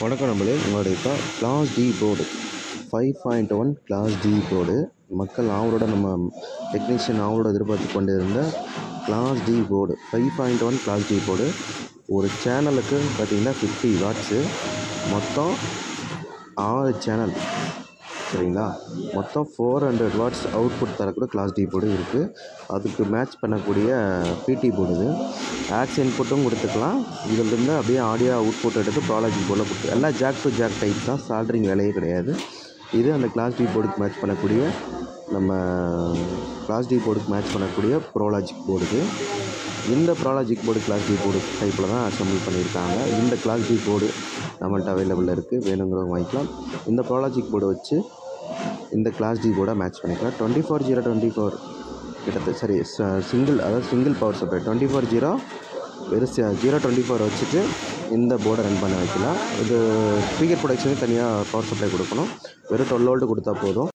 வணக்கம் நம்மளே, உங்களுடைய இப்போ class D board 5.1 class D board மக்கள் ஆவலோட நம்ம டெக்னீஷியன் ஆவலோட எதிர்பார்த்து கொண்டு இருந்த class D board 5.1 class D board. ஒரு சேனலுக்கு பார்த்திங்கன்னா 50 வாட்ஸு, மொத்தம் 6 சேனல், சரிங்களா? மொத்தம் 400 வாட்ஸ் அவுட்புட் தரக்கூடிய கிளாஸ் டி போர்டு இருக்குது. அதுக்கு மேட்ச் பண்ணக்கூடிய பிடி போர்டு இது. ஆக்ஸ் இன்புட்டும் கொடுத்துக்கலாம். இதிலிருந்து அப்படியே ஆடியோ அவுட்புட் எடுத்து ப்ராலாஜிக் போர்டில் கொடுத்து எல்லாம் ஜாக் டு ஜாக் டைப் தான், சால்ட்ரிங் வேலையே கிடையாது. இது அந்த கிளாஸ் டி போர்டுக்கு மேட்ச் பண்ணக்கூடிய நம்ம கிளாஸ் டி போர்டுக்கு மேட்ச் பண்ணக்கூடிய ப்ரோலாஜிக் போர்டு. இந்த ப்ராலாஜிக் போர்டு கிளாஸ் டி போர்டு டைப்பில் தான் அசம்பிள் பண்ணியிருக்காங்க. இந்த கிளாஸ் டி போர்டு நம்மள்ட்ட அவைலபிளில் இருக்குது, வேணுங்கிறவங்க வாங்கிக்கலாம். இந்த ப்ராலாஜிக் போர்டை வச்சு இந்த கிளாஸ் டி போர்டை மேட்ச் பண்ணிக்கலாம். 24/0 கிட்டத்தட்ட சரி சிங்கிள், அதாவது சிங்கிள் பவர் சப்ளை 24/0 வெறும் 0/24 வச்சுட்டு இந்த போர்டை ரன் பண்ண வைக்கலாம். இது ஸ்பீக்கர் ப்ரொடக்ஷனுக்கு தனியாக பவர் சப்ளை கொடுக்கணும். வெறும் 12 வோல்ட் கொடுத்தா போதும்.